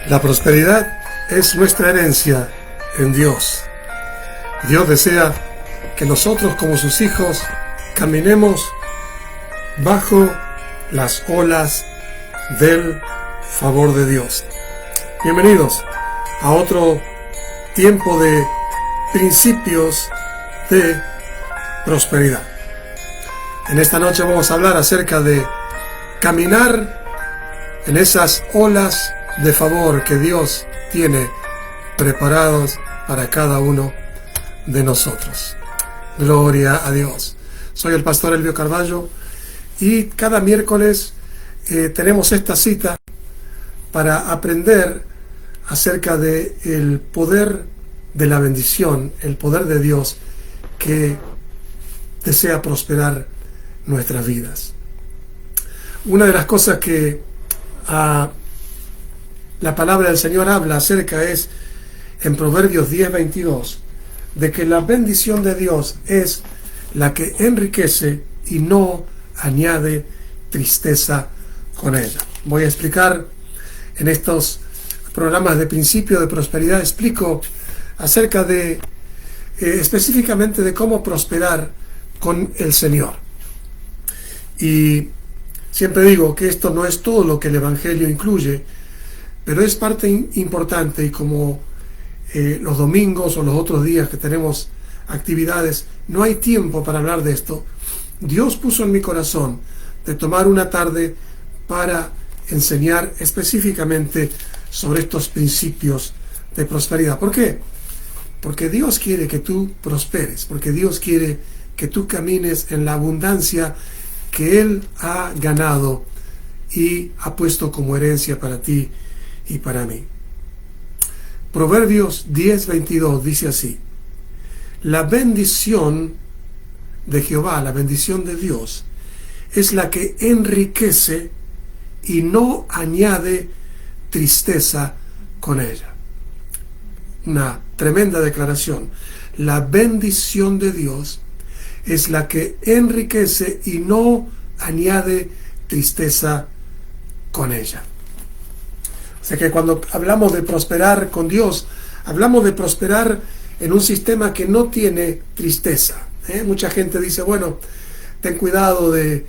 La prosperidad es nuestra herencia en Dios. Dios desea que nosotros como sus hijos caminemos bajo las olas del favor de Dios. Bienvenidos a otro tiempo de principios de prosperidad. En esta noche vamos a hablar acerca de caminar en esas olas de favor que Dios tiene preparados para cada uno de nosotros. Gloria a Dios. Soy el pastor Elvio Carballo y cada miércoles tenemos esta cita para aprender acerca de el poder de la bendición, el poder de Dios que desea prosperar nuestras vidas. Una de las cosas que la palabra del Señor habla acerca es en Proverbios 10:22, de que la bendición de Dios es la que enriquece y no añade tristeza con ella. Voy a explicar en estos programas de principio de prosperidad, explico acerca de específicamente de cómo prosperar con el Señor. Y siempre digo que esto no es todo lo que el Evangelio incluye, pero es parte importante, y como los domingos o los otros días que tenemos actividades, no hay tiempo para hablar de esto. Dios puso en mi corazón de tomar una tarde para enseñar específicamente sobre estos principios de prosperidad. ¿Por qué? Porque Dios quiere que tú prosperes, porque Dios quiere que tú camines en la abundancia que Él ha ganado y ha puesto como herencia para ti y para mí. Proverbios 10:22 dice así: la bendición de Jehová, la bendición de Dios, es la que enriquece y no añade tristeza con ella. Una tremenda declaración. La bendición de Dios es la que enriquece y no añade tristeza con ella. O sea que cuando hablamos de prosperar con Dios, hablamos de prosperar en un sistema que no tiene tristeza. Mucha gente dice, bueno, ten cuidado de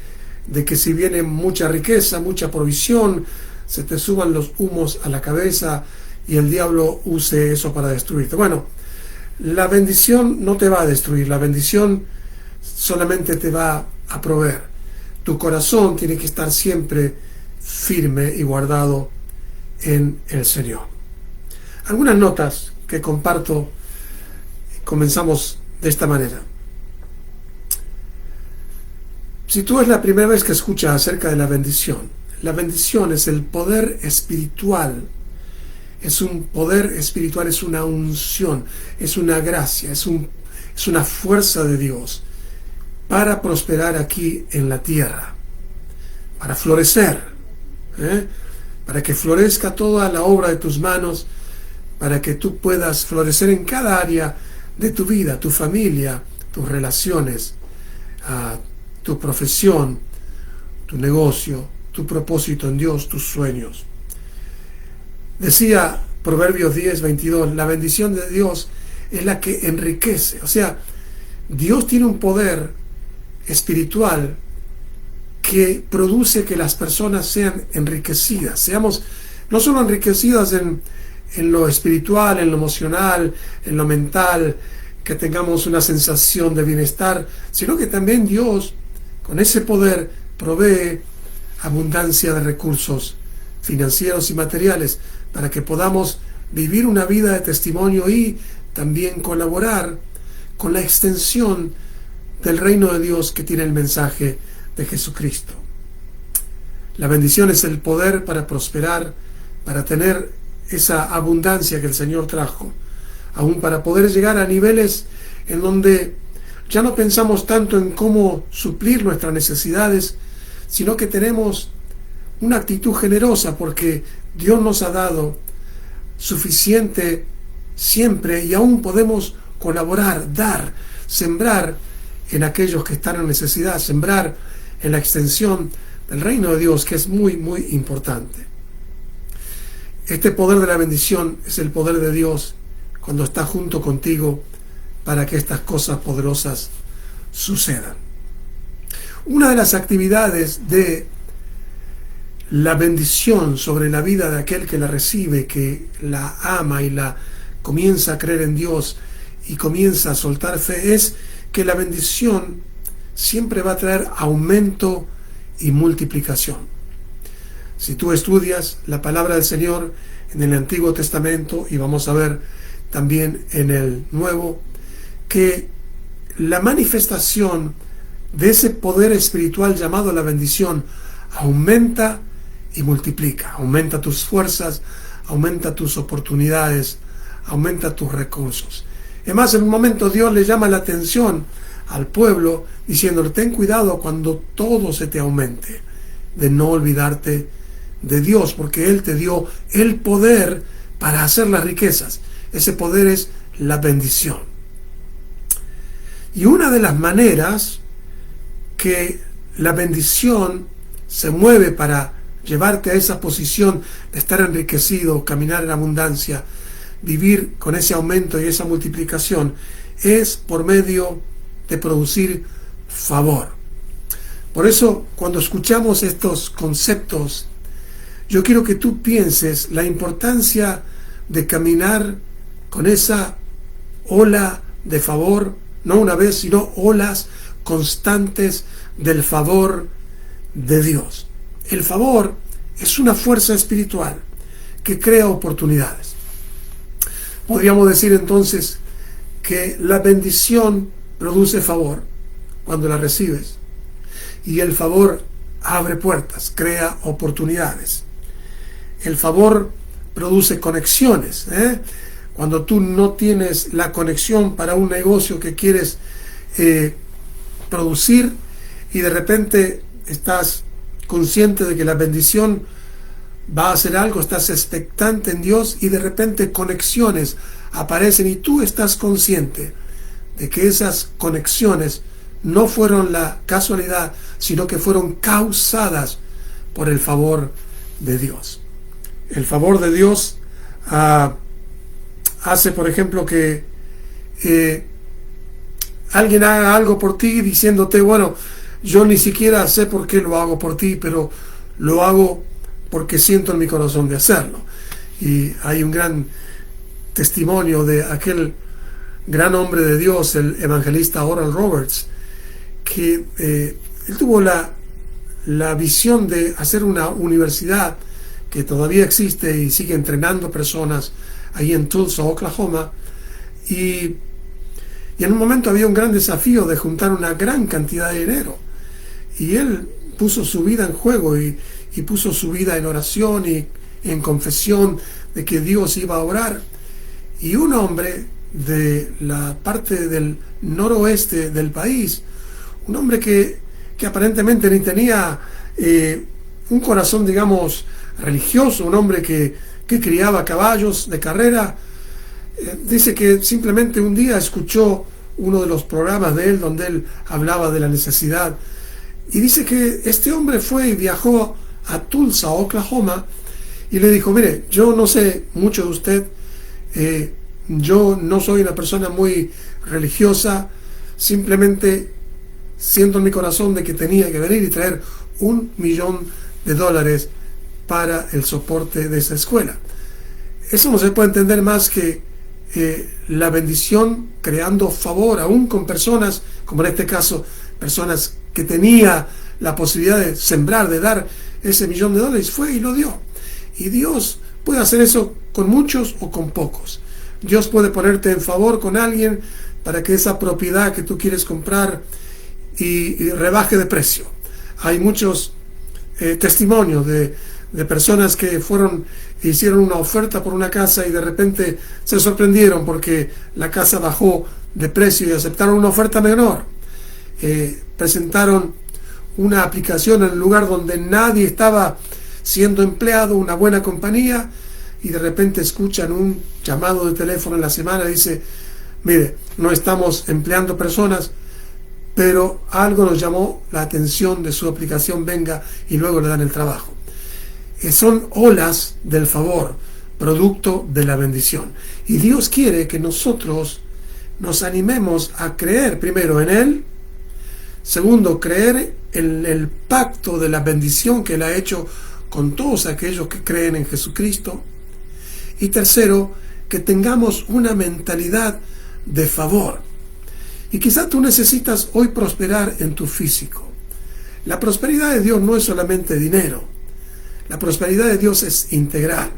que si viene mucha riqueza, mucha provisión, se te suban los humos a la cabeza y el diablo use eso para destruirte. Bueno, la bendición no te va a destruir, la bendición solamente te va a proveer. Tu corazón tiene que estar siempre firme y guardado en el Señor. Algunas notas que comparto. Comenzamos de esta manera. Si tú es la primera vez que escuchas acerca de la bendición es el poder espiritual. Es un poder espiritual, es una unción, es una gracia, es una fuerza de Dios para prosperar aquí en la tierra, para florecer, para que florezca toda la obra de tus manos, para que tú puedas florecer en cada área de tu vida, tu familia, tus relaciones, tu profesión, tu negocio, tu propósito en Dios, tus sueños. Decía Proverbios 10:22, la bendición de Dios es la que enriquece. O sea, Dios tiene un poder espiritual que produce que las personas sean enriquecidas. Seamos no solo enriquecidas en lo espiritual, en lo emocional, en lo mental, que tengamos una sensación de bienestar, sino que también Dios, con ese poder, provee abundancia de recursos financieros y materiales para que podamos vivir una vida de testimonio y también colaborar con la extensión del reino de Dios que tiene el mensaje de Jesucristo. La bendición es el poder para prosperar, para tener esa abundancia que el Señor trajo, aún para poder llegar a niveles en donde ya no pensamos tanto en cómo suplir nuestras necesidades, sino que tenemos una actitud generosa porque Dios nos ha dado suficiente siempre y aún podemos colaborar, dar, sembrar en aquellos que están en necesidad, sembrar en la extensión del reino de Dios, que es muy, muy importante. Este poder de la bendición es el poder de Dios cuando está junto contigo para que estas cosas poderosas sucedan. Una de las actividades de la bendición sobre la vida de aquel que la recibe, que la ama y la comienza a creer en Dios y comienza a soltar fe, es que la bendición siempre va a traer aumento y multiplicación. Si tú estudias la palabra del Señor en el Antiguo Testamento, y vamos a ver también en el Nuevo, que la manifestación de ese poder espiritual llamado la bendición aumenta y multiplica, aumenta tus fuerzas, aumenta tus oportunidades, aumenta tus recursos. Además, en un momento Dios le llama la atención al pueblo diciéndole: ten cuidado cuando todo se te aumente, de no olvidarte de Dios, porque Él te dio el poder para hacer las riquezas. Ese poder es la bendición. Y una de las maneras que la bendición se mueve para llevarte a esa posición de estar enriquecido, caminar en abundancia, vivir con ese aumento y esa multiplicación, es por medio de producir favor. Por eso, cuando escuchamos estos conceptos, yo quiero que tú pienses la importancia de caminar con esa ola de favor, no una vez, sino olas constantes del favor de Dios. El favor es una fuerza espiritual que crea oportunidades. Podríamos decir entonces que la bendición produce favor cuando la recibes, y el favor abre puertas, crea oportunidades. El favor produce conexiones. Cuando tú no tienes la conexión para un negocio que quieres producir, y de repente estás consciente de que la bendición va a hacer algo, estás expectante en Dios, y de repente conexiones aparecen y tú estás consciente de que esas conexiones no fueron la casualidad, sino que fueron causadas por el favor de Dios. El favor de Dios hace, por ejemplo, que alguien haga algo por ti diciéndote: bueno, yo ni siquiera sé por qué lo hago por ti, pero lo hago porque siento en mi corazón de hacerlo. Y hay un gran testimonio de aquel gran hombre de Dios, el evangelista Oral Roberts, que él tuvo la visión de hacer una universidad que todavía existe y sigue entrenando personas ahí en Tulsa, Oklahoma, y en un momento había un gran desafío de juntar una gran cantidad de dinero, y él puso su vida en juego y puso su vida en oración y en confesión de que Dios iba a obrar. Y un hombre de la parte del noroeste del país, un hombre que aparentemente ni tenía un corazón, digamos, religioso, un hombre que criaba caballos de carrera, dice que simplemente un día escuchó uno de los programas de él donde él hablaba de la necesidad, y dice que este hombre fue y viajó a Tulsa, Oklahoma, y le dijo: mire, yo no sé mucho de usted, yo no soy una persona muy religiosa, simplemente siento en mi corazón de que tenía que venir y traer $1 millón para el soporte de esa escuela. Eso no se puede entender más que la bendición creando favor, aún con personas, como en este caso, personas que tenía la posibilidad de sembrar, de dar ese $1 millón, fue y lo dio. Y Dios puede hacer eso con muchos o con pocos. Dios puede ponerte en favor con alguien para que esa propiedad que tú quieres comprar y rebaje de precio. Hay muchos testimonios de personas que hicieron una oferta por una casa y de repente se sorprendieron porque la casa bajó de precio y aceptaron una oferta menor. Presentaron una aplicación en el lugar donde nadie estaba siendo empleado, una buena compañía, y de repente escuchan un llamado de teléfono en la semana y dice: mire, no estamos empleando personas, pero algo nos llamó la atención de su aplicación, venga, y luego le dan el trabajo. Son olas del favor, producto de la bendición. Y Dios quiere que nosotros nos animemos a creer primero en Él, segundo, creer en el pacto de la bendición que Él ha hecho con todos aquellos que creen en Jesucristo, y tercero, que tengamos una mentalidad de favor. Y quizá tú necesitas hoy prosperar en tu físico. La prosperidad de Dios no es solamente dinero. La prosperidad de Dios es integral.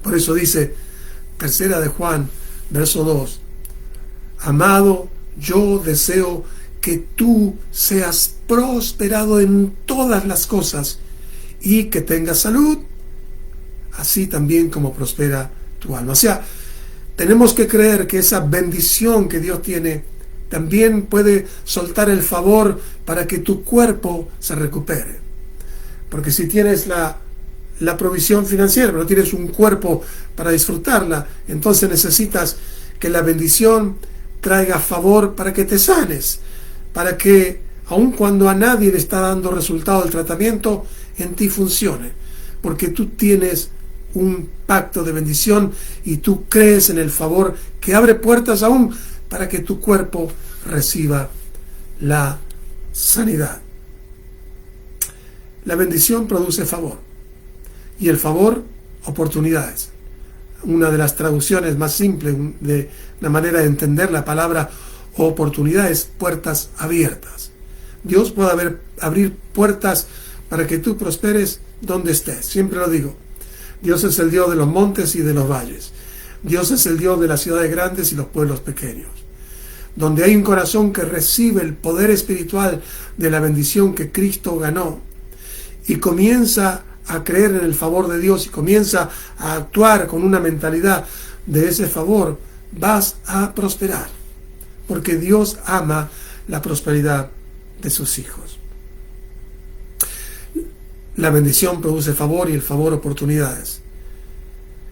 Por eso dice, 3 de Juan, verso 2, amado, yo deseo que tú seas prosperado en todas las cosas y que tengas salud, así también como prospera tu alma. O sea, tenemos que creer que esa bendición que Dios tiene también puede soltar el favor para que tu cuerpo se recupere. Porque si tienes la provisión financiera, pero no tienes un cuerpo para disfrutarla, entonces necesitas que la bendición traiga favor para que te sanes, para que, aun cuando a nadie le está dando resultado el tratamiento, en ti funcione, porque tú tienes un pacto de bendición y tú crees en el favor que abre puertas aún para que tu cuerpo reciba la sanidad. La bendición produce favor y el favor, oportunidades. Una de las traducciones más simples de la manera de entender la palabra oportunidad es puertas abiertas. Dios puede abrir puertas para que tú prosperes donde estés. Siempre lo digo. Dios es el Dios de los montes y de los valles. Dios es el Dios de las ciudades grandes y los pueblos pequeños. Donde hay un corazón que recibe el poder espiritual de la bendición que Cristo ganó y comienza a creer en el favor de Dios y comienza a actuar con una mentalidad de ese favor, vas a prosperar. Porque Dios ama la prosperidad de sus hijos. La bendición produce favor y el favor oportunidades.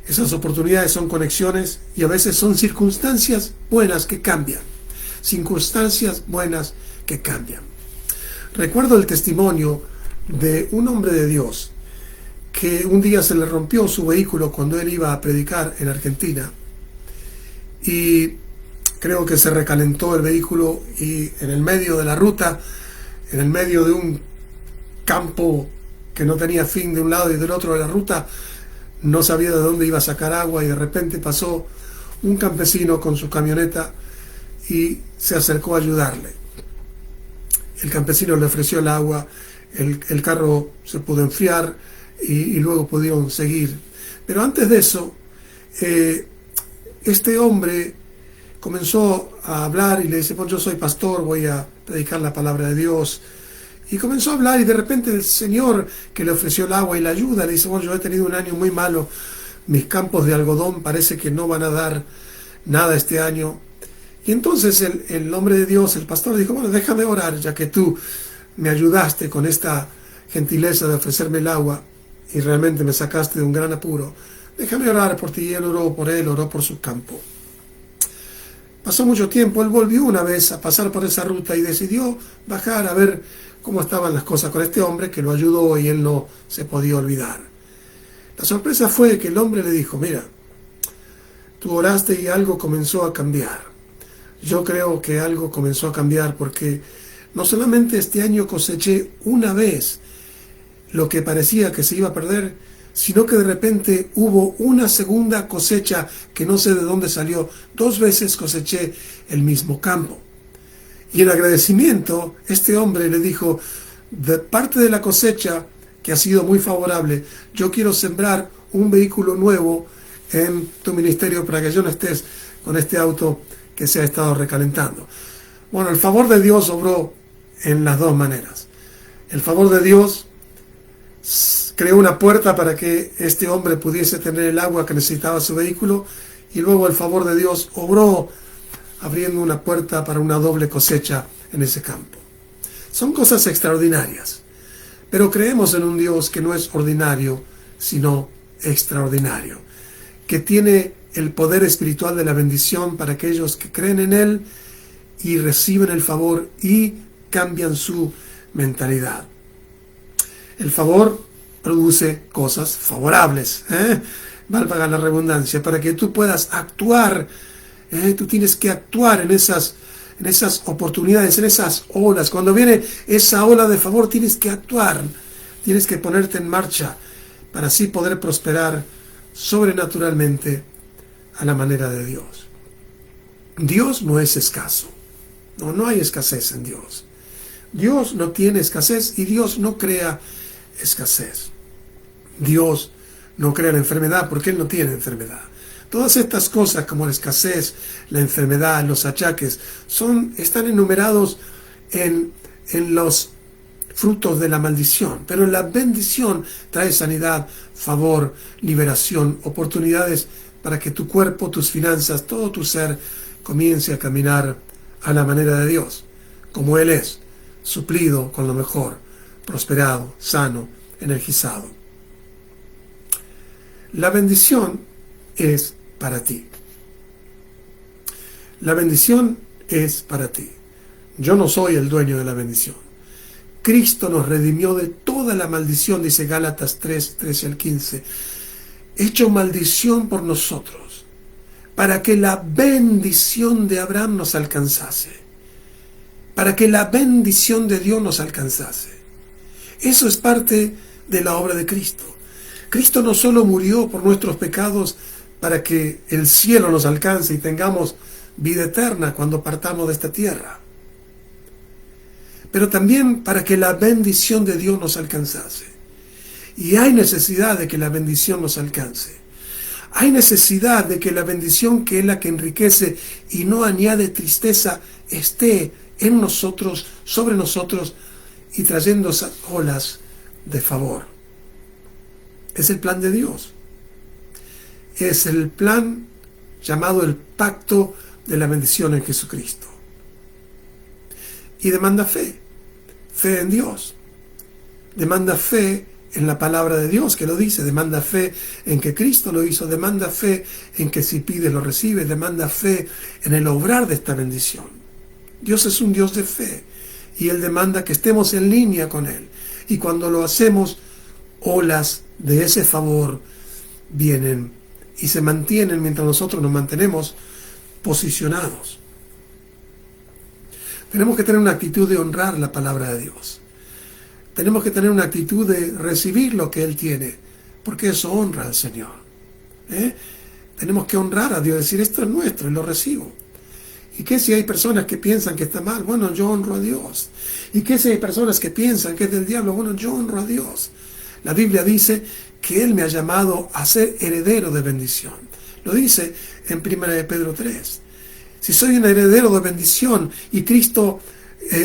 Esas oportunidades son conexiones y a veces son circunstancias buenas que cambian. Circunstancias buenas que cambian. Recuerdo el testimonio de un hombre de Dios que un día se le rompió su vehículo cuando él iba a predicar en Argentina y creo que se recalentó el vehículo y en el medio de la ruta, en el medio de un campo que no tenía fin de un lado y del otro de la ruta, no sabía de dónde iba a sacar agua y de repente pasó un campesino con su camioneta y se acercó a ayudarle. El campesino le ofreció el agua, el carro se pudo enfriar y luego pudieron seguir. Pero antes de eso, este hombre comenzó a hablar y le dice, pues yo soy pastor, voy a predicar la palabra de Dios. Y comenzó a hablar y de repente el Señor que le ofreció el agua y la ayuda le dice, bueno, yo he tenido un año muy malo, mis campos de algodón parece que no van a dar nada este año. Y entonces el hombre de Dios, el pastor, dijo, bueno, déjame orar, ya que tú me ayudaste con esta gentileza de ofrecerme el agua y realmente me sacaste de un gran apuro. Déjame orar por ti. Y él oró por él, oró por su campo. Pasó mucho tiempo, él volvió una vez a pasar por esa ruta y decidió bajar a ver cómo estaban las cosas con este hombre que lo ayudó y él no se podía olvidar. La sorpresa fue que el hombre le dijo, mira, tú oraste y algo comenzó a cambiar. Yo creo que algo comenzó a cambiar porque no solamente este año coseché una vez lo que parecía que se iba a perder, sino que de repente hubo una segunda cosecha que no sé de dónde salió. 2 veces coseché el mismo campo. Y en agradecimiento, este hombre le dijo, de parte de la cosecha, que ha sido muy favorable, yo quiero sembrar un vehículo nuevo en tu ministerio para que yo no estés con este auto que se ha estado recalentando. Bueno, el favor de Dios obró en las dos maneras. El favor de Dios creó una puerta para que este hombre pudiese tener el agua que necesitaba su vehículo y luego el favor de Dios obró abriendo una puerta para una doble cosecha en ese campo. Son cosas extraordinarias, pero creemos en un Dios que no es ordinario, sino extraordinario, que tiene el poder espiritual de la bendición para aquellos que creen en Él y reciben el favor y cambian su mentalidad. El favor produce cosas favorables. valga la redundancia, para que tú puedas actuar. Tú tienes que actuar en esas oportunidades, en esas olas. Cuando viene esa ola de favor, tienes que actuar, tienes que ponerte en marcha para así poder prosperar sobrenaturalmente a la manera de Dios. Dios no es escaso. No hay escasez en Dios. Dios no tiene escasez y Dios no crea escasez. Dios no crea la enfermedad porque Él no tiene enfermedad. Todas estas cosas como la escasez, la enfermedad, los achaques, están enumerados en los frutos de la maldición. Pero la bendición trae sanidad, favor, liberación, oportunidades para que tu cuerpo, tus finanzas, todo tu ser comience a caminar a la manera de Dios, como Él es, suplido con lo mejor, prosperado, sano, energizado. La bendición es para ti. La bendición es para ti. Yo no soy el dueño de la bendición. Cristo nos redimió de toda la maldición, dice Gálatas 3, 13 al 15. Hecho maldición por nosotros, para que la bendición de Abraham nos alcanzase. Para que la bendición de Dios nos alcanzase. Eso es parte de la obra de Cristo. Cristo no solo murió por nuestros pecados para que el cielo nos alcance y tengamos vida eterna cuando partamos de esta tierra, pero también para que la bendición de Dios nos alcanzase. Y hay necesidad de que la bendición nos alcance. Hay necesidad de que la bendición, que es la que enriquece y no añade tristeza, esté en nosotros, sobre nosotros y trayendo olas de favor. Es el plan de Dios. Es el plan llamado el pacto de la bendición en Jesucristo. Y demanda fe en Dios. Demanda fe en la palabra de Dios que lo dice, demanda fe en que Cristo lo hizo, demanda fe en que si pides lo recibes, demanda fe en el obrar de esta bendición. Dios es un Dios de fe y Él demanda que estemos en línea con Él. Y cuando lo hacemos, olas de ese favor vienen y se mantienen mientras nosotros nos mantenemos posicionados. Tenemos que tener una actitud de honrar la palabra de Dios. Tenemos que tener una actitud de recibir lo que Él tiene, porque eso honra al Señor. Tenemos que honrar a Dios, decir, esto es nuestro y lo recibo. ¿Y qué si hay personas que piensan que está mal? Bueno, yo honro a Dios. ¿Y qué si hay personas que piensan que es del diablo? Bueno, yo honro a Dios. La Biblia dice que Él me ha llamado a ser heredero de bendición. Lo dice en 1 de Pedro 3. Si soy un heredero de bendición y Cristo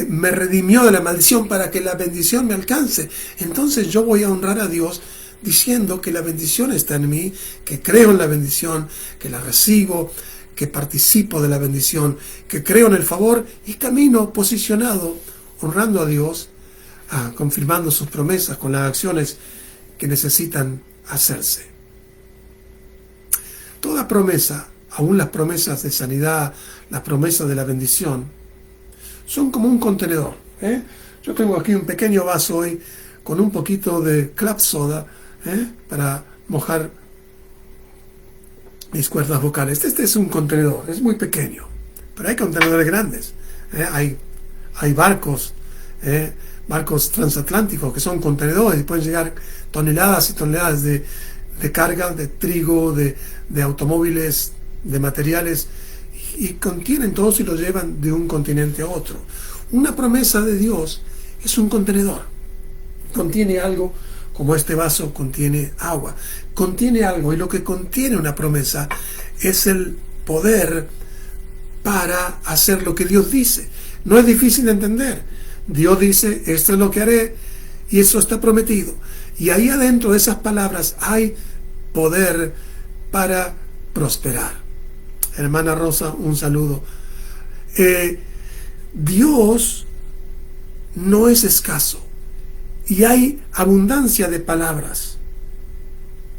me redimió de la maldición para que la bendición me alcance, entonces yo voy a honrar a Dios diciendo que la bendición está en mí, que creo en la bendición, que la recibo, que participo de la bendición, que creo en el favor y camino posicionado, honrando a Dios, confirmando sus promesas con las acciones que necesitan hacerse. Toda promesa, aún las promesas de sanidad, las promesas de la bendición, son como un contenedor. Yo tengo aquí un pequeño vaso hoy con un poquito de club soda para mojar mis cuerdas vocales. Este es un contenedor, es muy pequeño, pero hay contenedores grandes. Hay barcos transatlánticos que son contenedores y pueden llegar toneladas y toneladas de carga, de trigo, de automóviles, de materiales, y contienen todos y lo llevan de un continente a otro. Una promesa de Dios es un contenedor. Contiene algo, como este vaso contiene agua. Contiene algo, y lo que contiene una promesa es el poder para hacer lo que Dios dice. No es difícil de entender. Dios dice, esto es lo que haré, y eso está prometido. Y ahí adentro de esas palabras hay poder para prosperar. Hermana Rosa, un saludo. Dios no es escaso. Y hay abundancia de palabras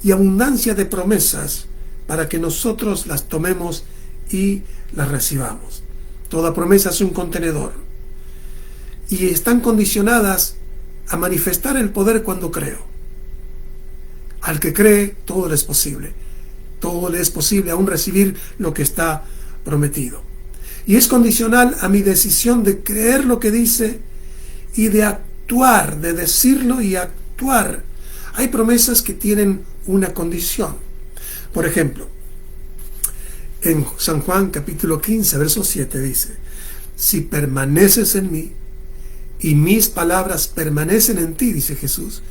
y abundancia de promesas para que nosotros las tomemos y las recibamos. Toda promesa es un contenedor. Y están condicionadas a manifestar el poder cuando creo. Al que cree, todo le es posible. todo le es posible aún recibir lo que está prometido. Y es condicional a mi decisión de creer lo que dice y de actuar, de decirlo y actuar. Hay promesas que tienen una condición. Por ejemplo, en San Juan capítulo 15, verso 7 dice: si permaneces en mí y mis palabras permanecen en ti, dice Jesús,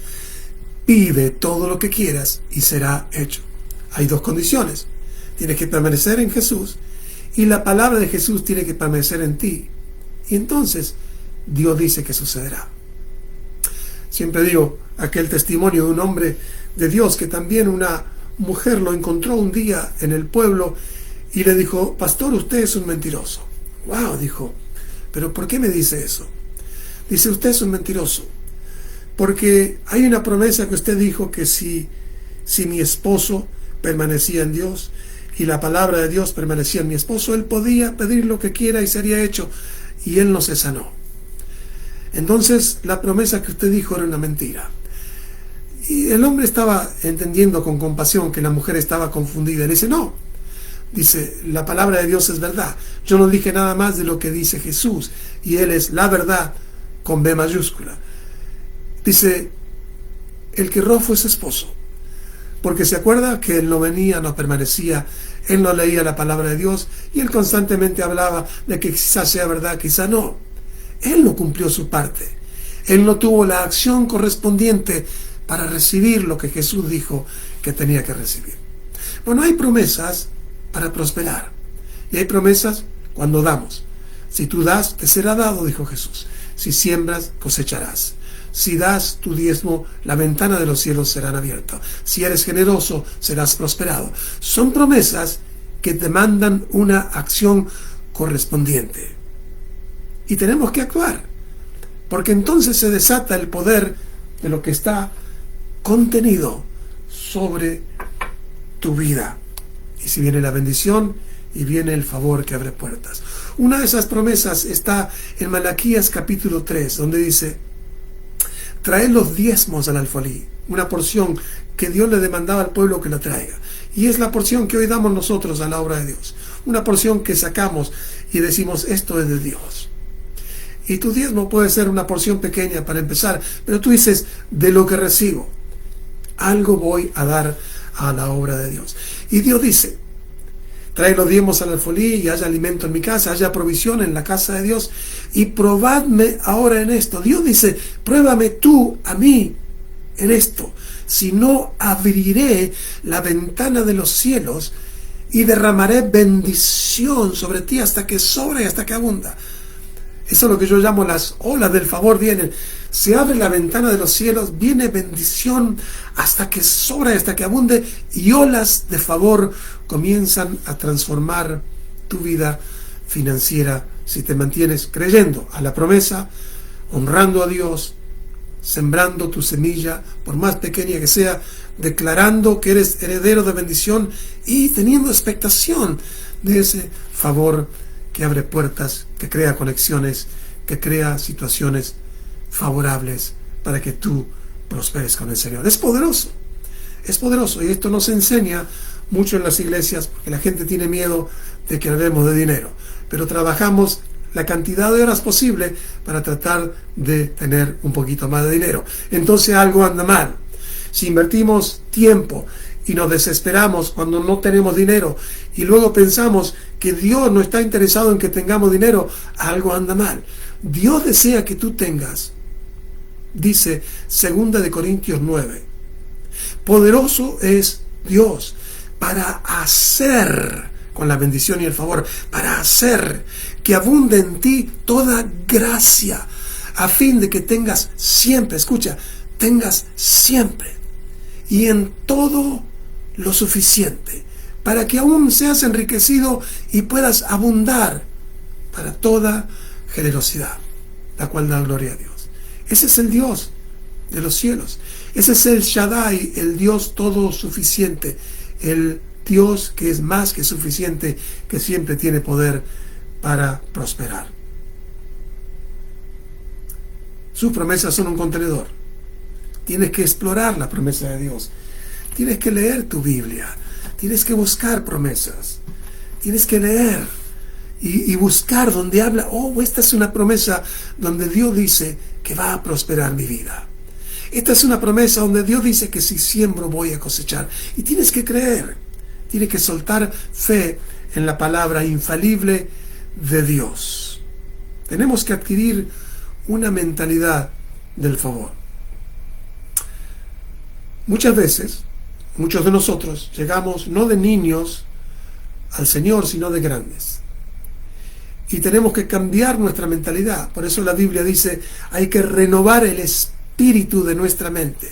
pide todo lo que quieras y será hecho. Hay dos condiciones. Tienes que permanecer en Jesús y la palabra de Jesús tiene que permanecer en ti. Y entonces Dios dice que sucederá. Siempre digo aquel testimonio de un hombre de Dios que también una mujer lo encontró un día en el pueblo y le dijo: pastor, usted es un mentiroso. Wow, dijo, pero ¿por qué me dice eso? Dice: usted es un mentiroso, porque hay una promesa que usted dijo que si mi esposo permanecía en Dios y la palabra de Dios permanecía en mi esposo, él podía pedir lo que quiera y sería hecho, y él no se sanó. Entonces la promesa que usted dijo era una mentira. Y el hombre estaba entendiendo con compasión que la mujer estaba confundida. Le dice: no, dice, la palabra de Dios es verdad. Yo no dije nada más de lo que dice Jesús, y él es la verdad con B mayúscula. Dice: el que erró fue su esposo, porque se acuerda que él no venía, no permanecía, él no leía la palabra de Dios, y él constantemente hablaba de que quizás sea verdad, quizás no. Él no cumplió su parte. Él no tuvo la acción correspondiente para recibir lo que Jesús dijo que tenía que recibir. Bueno, hay promesas para prosperar, y hay promesas cuando damos. Si tú das, te será dado, dijo Jesús. Si siembras, cosecharás. Si das tu diezmo, la ventana de los cielos será abierta. Si eres generoso, serás prosperado. Son promesas que demandan una acción correspondiente. Y tenemos que actuar, porque entonces se desata el poder de lo que está contenido sobre tu vida. Y si viene la bendición y viene el favor que abre puertas. Una de esas promesas está en Malaquías capítulo 3, donde dice: traed los diezmos al alfolí, una porción que Dios le demandaba al pueblo que la traiga. Y es la porción que hoy damos nosotros a la obra de Dios. Una porción que sacamos y decimos: esto es de Dios. Y tu diezmo puede ser una porción pequeña para empezar, pero tú dices: de lo que recibo, algo voy a dar a la obra de Dios. Y Dios dice: trae los diezmos al alfolí y haya alimento en mi casa, haya provisión en la casa de Dios, y probadme ahora en esto. Dios dice: pruébame tú a mí en esto, si no abriré la ventana de los cielos y derramaré bendición sobre ti hasta que sobra y hasta que abunda. Eso es lo que yo llamo las olas del favor. Vienen, se abre la ventana de los cielos, viene bendición hasta que sobra y hasta que abunde, y olas de favor comienzan a transformar tu vida financiera si te mantienes creyendo a la promesa, honrando a Dios, sembrando tu semilla, por más pequeña que sea, declarando que eres heredero de bendición y teniendo expectación de ese favor que abre puertas, que crea conexiones, que crea situaciones favorables para que tú prosperes con el Señor. Es poderoso, y esto nos enseña mucho en las iglesias, porque la gente tiene miedo de que hablemos de dinero, pero trabajamos la cantidad de horas posible para tratar de tener un poquito más de dinero. Entonces algo anda mal. Si invertimos tiempo y nos desesperamos cuando no tenemos dinero y luego pensamos que Dios no está interesado en que tengamos dinero, algo anda mal. Dios desea que tú tengas, dice 2 Corintios 9, poderoso es Dios para hacer, con la bendición y el favor, para hacer que abunde en ti toda gracia, a fin de que tengas siempre, escucha, tengas siempre y en todo lo suficiente, para que aún seas enriquecido y puedas abundar para toda generosidad, la cual da gloria a Dios. Ese es el Dios de los cielos. Ese es el Shaddai, el Dios todo suficiente, el Dios que es más que suficiente, que siempre tiene poder para prosperar. Sus promesas son un contenedor. Tienes que explorar la promesa de Dios. Tienes que leer tu Biblia. Tienes que buscar promesas. Tienes que leer y buscar donde habla, esta es una promesa donde Dios dice que va a prosperar mi vida. Esta es una promesa donde Dios dice que si siembro voy a cosechar. Y tienes que creer, tienes que soltar fe en la palabra infalible de Dios. Tenemos que adquirir una mentalidad del favor. Muchas veces, muchos de nosotros llegamos no de niños al Señor, sino de grandes. Y tenemos que cambiar nuestra mentalidad. Por eso la Biblia dice, hay que renovar el espíritu de nuestra mente.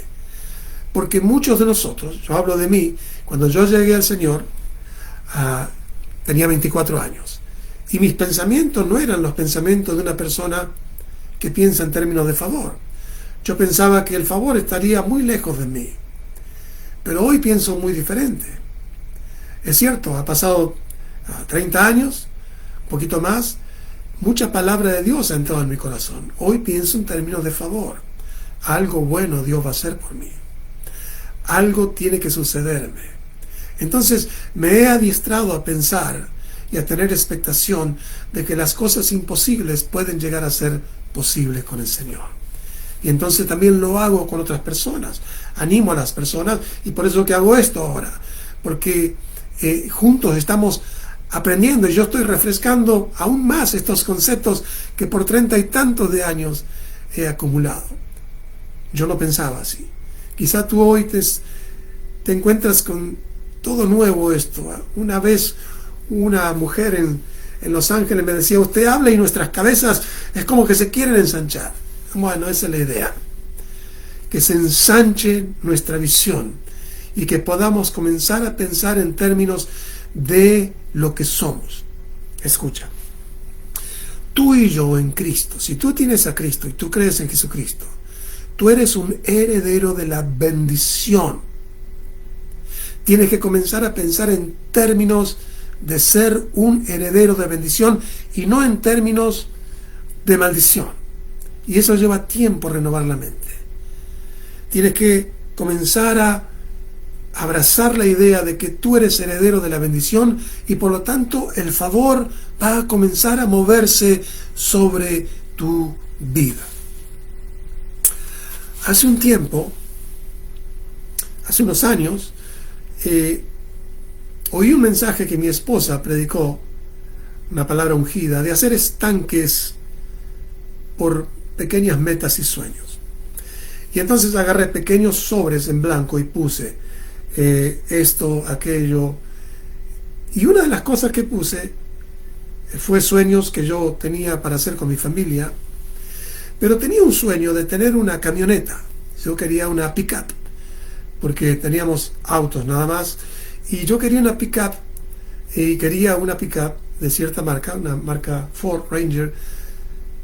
Porque muchos de nosotros, yo hablo de mí, cuando yo llegué al Señor, tenía 24 años. Y mis pensamientos no eran los pensamientos de una persona que piensa en términos de favor. Yo pensaba que el favor estaría muy lejos de mí. Pero hoy pienso muy diferente. Es cierto, ha pasado 30 años, un poquito más, mucha palabra de Dios ha entrado en mi corazón. Hoy pienso en términos de favor. Algo bueno Dios va a hacer por mí. Algo tiene que sucederme. Entonces me he adiestrado a pensar y a tener expectación de que las cosas imposibles pueden llegar a ser posibles con el Señor. Y entonces también lo hago con otras personas. Animo a las personas y por eso que hago esto ahora. Porque juntos estamos aprendiendo y yo estoy refrescando aún más estos conceptos que por 30 y tantos de años he acumulado. Yo no pensaba así. Quizá tú hoy te encuentras con todo nuevo esto. Una vez una mujer en Los Ángeles me decía, usted habla y nuestras cabezas es como que se quieren ensanchar. Bueno, esa es la idea. Que se ensanche nuestra visión y que podamos comenzar a pensar en términos de lo que somos. Escucha. Tú y yo en Cristo, si tú tienes a Cristo y tú crees en Jesucristo, tú eres un heredero de la bendición. Tienes que comenzar a pensar en términos de ser un heredero de bendición y no en términos de maldición. Y eso lleva tiempo renovar la mente. Tienes que comenzar a abrazar la idea de que tú eres heredero de la bendición y por lo tanto el favor va a comenzar a moverse sobre tu vida. Hace un tiempo, hace unos años, oí un mensaje que mi esposa predicó, una palabra ungida, de hacer estanques por pequeñas metas y sueños. Y entonces agarré pequeños sobres en blanco y puse esto, aquello. Y una de las cosas que puse fue sueños que yo tenía para hacer con mi familia. Pero tenía un sueño de tener una camioneta. Yo quería una pick-up, porque teníamos autos nada más. Y yo quería una pick-up, y quería una pick-up de cierta marca, una marca Ford Ranger,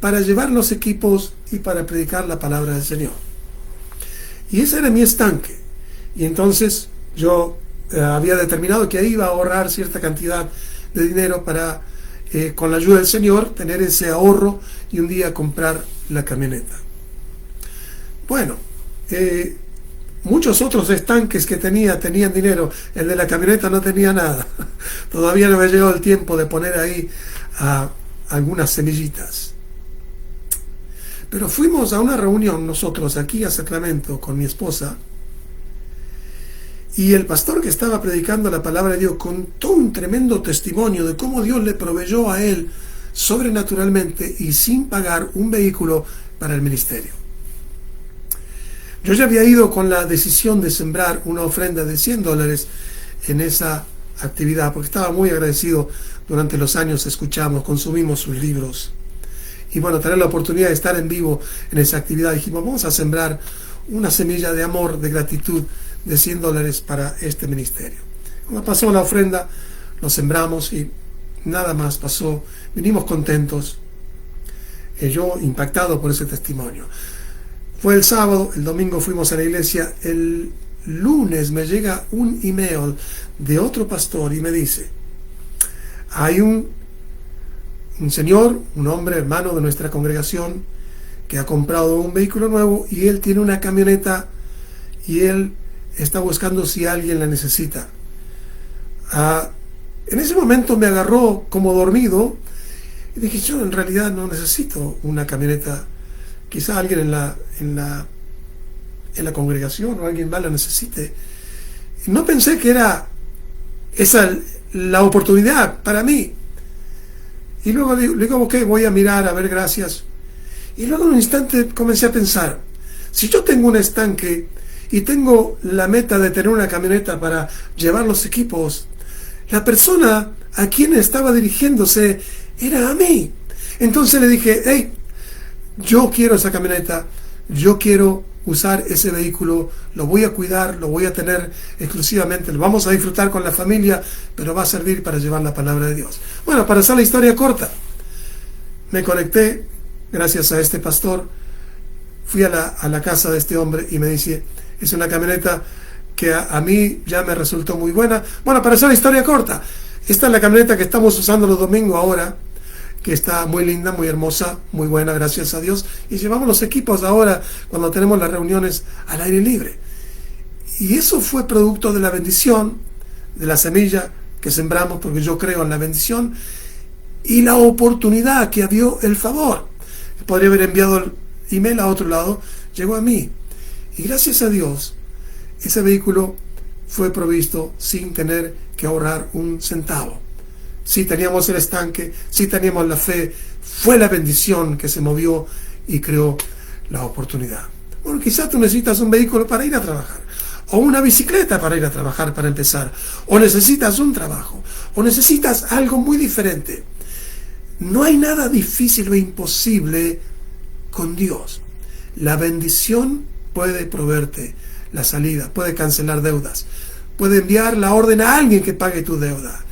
para llevar los equipos y para predicar la palabra del Señor. Y ese era mi estanque. Y entonces yo había determinado que iba a ahorrar cierta cantidad de dinero para, con la ayuda del Señor, tener ese ahorro y un día comprar la camioneta. Bueno, muchos otros estanques que tenían dinero. El de la camioneta no tenía nada. Todavía no me llegó el tiempo de poner ahí algunas semillitas. Pero fuimos a una reunión nosotros aquí a Sacramento con mi esposa, y el pastor que estaba predicando la palabra de Dios contó un tremendo testimonio de cómo Dios le proveyó a él sobrenaturalmente y sin pagar un vehículo para el ministerio. Yo ya había ido con la decisión de sembrar una ofrenda de $100 en esa actividad, porque estaba muy agradecido. Durante los años escuchamos, consumimos sus libros. Y bueno, tener la oportunidad de estar en vivo en esa actividad, dijimos, vamos a sembrar una semilla de amor, de gratitud, de $100 para este ministerio. Cuando pasó la ofrenda, lo sembramos y nada más pasó. Vinimos contentos, yo impactado por ese testimonio. Fue el sábado, el domingo fuimos a la iglesia, el lunes me llega un email de otro pastor y me dice, hay un señor, un hombre hermano de nuestra congregación, que ha comprado un vehículo nuevo y él tiene una camioneta y él está buscando si alguien la necesita. En ese momento me agarró como dormido y dije, yo en realidad no necesito una camioneta. Quizá alguien en la congregación o alguien más la necesite. Y no pensé que era esa la oportunidad para mí. Y luego digo, ok, voy a mirar, a ver, gracias. Y luego en un instante comencé a pensar, si yo tengo un estanque y tengo la meta de tener una camioneta para llevar los equipos, la persona a quien estaba dirigiéndose era a mí. Entonces le dije, hey, yo quiero esa camioneta, yo quiero usar ese vehículo, lo voy a cuidar, lo voy a tener exclusivamente, lo vamos a disfrutar con la familia, pero va a servir para llevar la palabra de Dios. Bueno, para hacer la historia corta, me conecté, gracias a este pastor, fui a la casa de este hombre y me dice, es una camioneta que a mí ya me resultó muy buena. Bueno, para hacer la historia corta, esta es la camioneta que estamos usando los domingos ahora, que está muy linda, muy hermosa, muy buena, gracias a Dios. Y llevamos los equipos ahora cuando tenemos las reuniones al aire libre. Y eso fue producto de la bendición, de la semilla que sembramos, porque yo creo en la bendición, y la oportunidad que dio el favor. Podría haber enviado el email a otro lado, llegó a mí. Y gracias a Dios, ese vehículo fue provisto sin tener que ahorrar un centavo. Sí teníamos el estanque, sí teníamos la fe, fue la bendición que se movió y creó la oportunidad. Bueno, quizás tú necesitas un vehículo para ir a trabajar, o una bicicleta para ir a trabajar para empezar, o necesitas un trabajo, o necesitas algo muy diferente. No hay nada difícil o imposible con Dios. La bendición puede proveerte la salida, puede cancelar deudas, puede enviar la orden a alguien que pague tu deuda.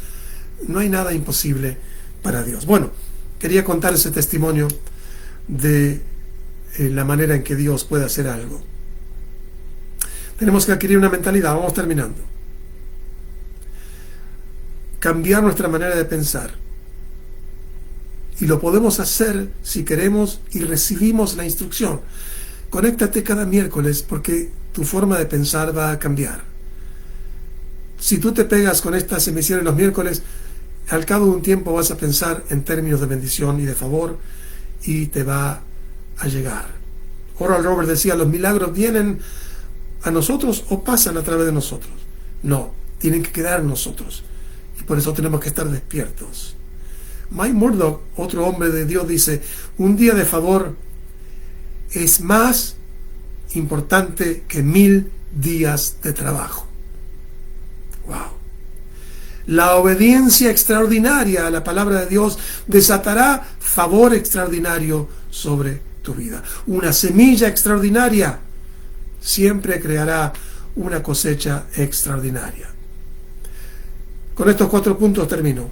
No hay nada imposible para Dios. Bueno, quería contar ese testimonio de la manera en que Dios puede hacer algo. Tenemos que adquirir una mentalidad, vamos terminando. Cambiar nuestra manera de pensar. Y lo podemos hacer si queremos y recibimos la instrucción. Conéctate cada miércoles porque tu forma de pensar va a cambiar. Si tú te pegas con estas emisiones los miércoles, al cabo de un tiempo vas a pensar en términos de bendición y de favor y te va a llegar. Oral Roberts decía, los milagros vienen a nosotros o pasan a través de nosotros. No, tienen que quedar en nosotros y por eso tenemos que estar despiertos. Mike Murdock, otro hombre de Dios, dice, un día de favor es más importante que 1000 días de trabajo. Wow. La obediencia extraordinaria a la palabra de Dios desatará favor extraordinario sobre tu vida. Una semilla extraordinaria siempre creará una cosecha extraordinaria. Con estos 4 puntos termino.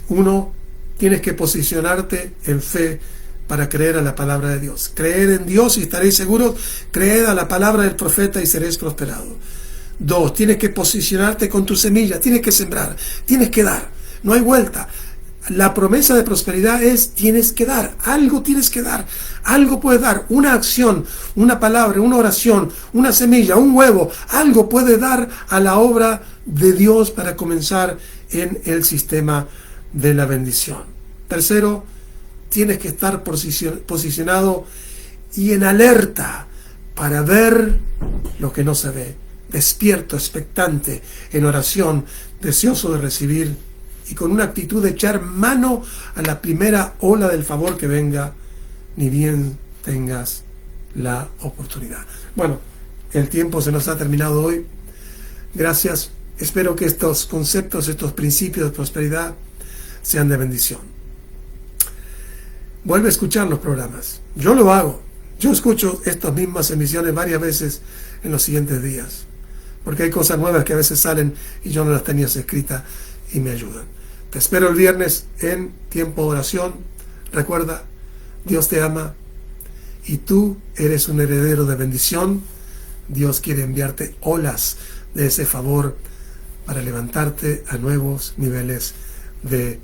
1, tienes que posicionarte en fe para creer a la palabra de Dios. Creer en Dios y estaréis seguros. Creed a la palabra del profeta y seréis prosperados. 2, tienes que posicionarte con tu semilla, tienes que sembrar, tienes que dar, no hay vuelta. La promesa de prosperidad es, tienes que dar, algo tienes que dar, algo puedes dar, una acción, una palabra, una oración, una semilla, un huevo, algo puede dar a la obra de Dios para comenzar en el sistema de la bendición. 3, tienes que estar posicionado y en alerta para ver lo que no se ve. Despierto, expectante, en oración, deseoso de recibir y con una actitud de echar mano a la primera ola del favor que venga, ni bien tengas la oportunidad. Bueno, el tiempo se nos ha terminado hoy. Gracias. Espero que estos conceptos, estos principios de prosperidad sean de bendición. Vuelve a escuchar los programas. Yo lo hago. Yo escucho estas mismas emisiones varias veces en los siguientes días, porque hay cosas nuevas que a veces salen y yo no las tenía escritas y me ayudan. Te espero el viernes en tiempo de oración. Recuerda, Dios te ama y tú eres un heredero de bendición. Dios quiere enviarte olas de ese favor para levantarte a nuevos niveles de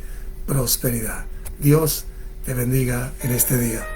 prosperidad. Dios te bendiga en este día.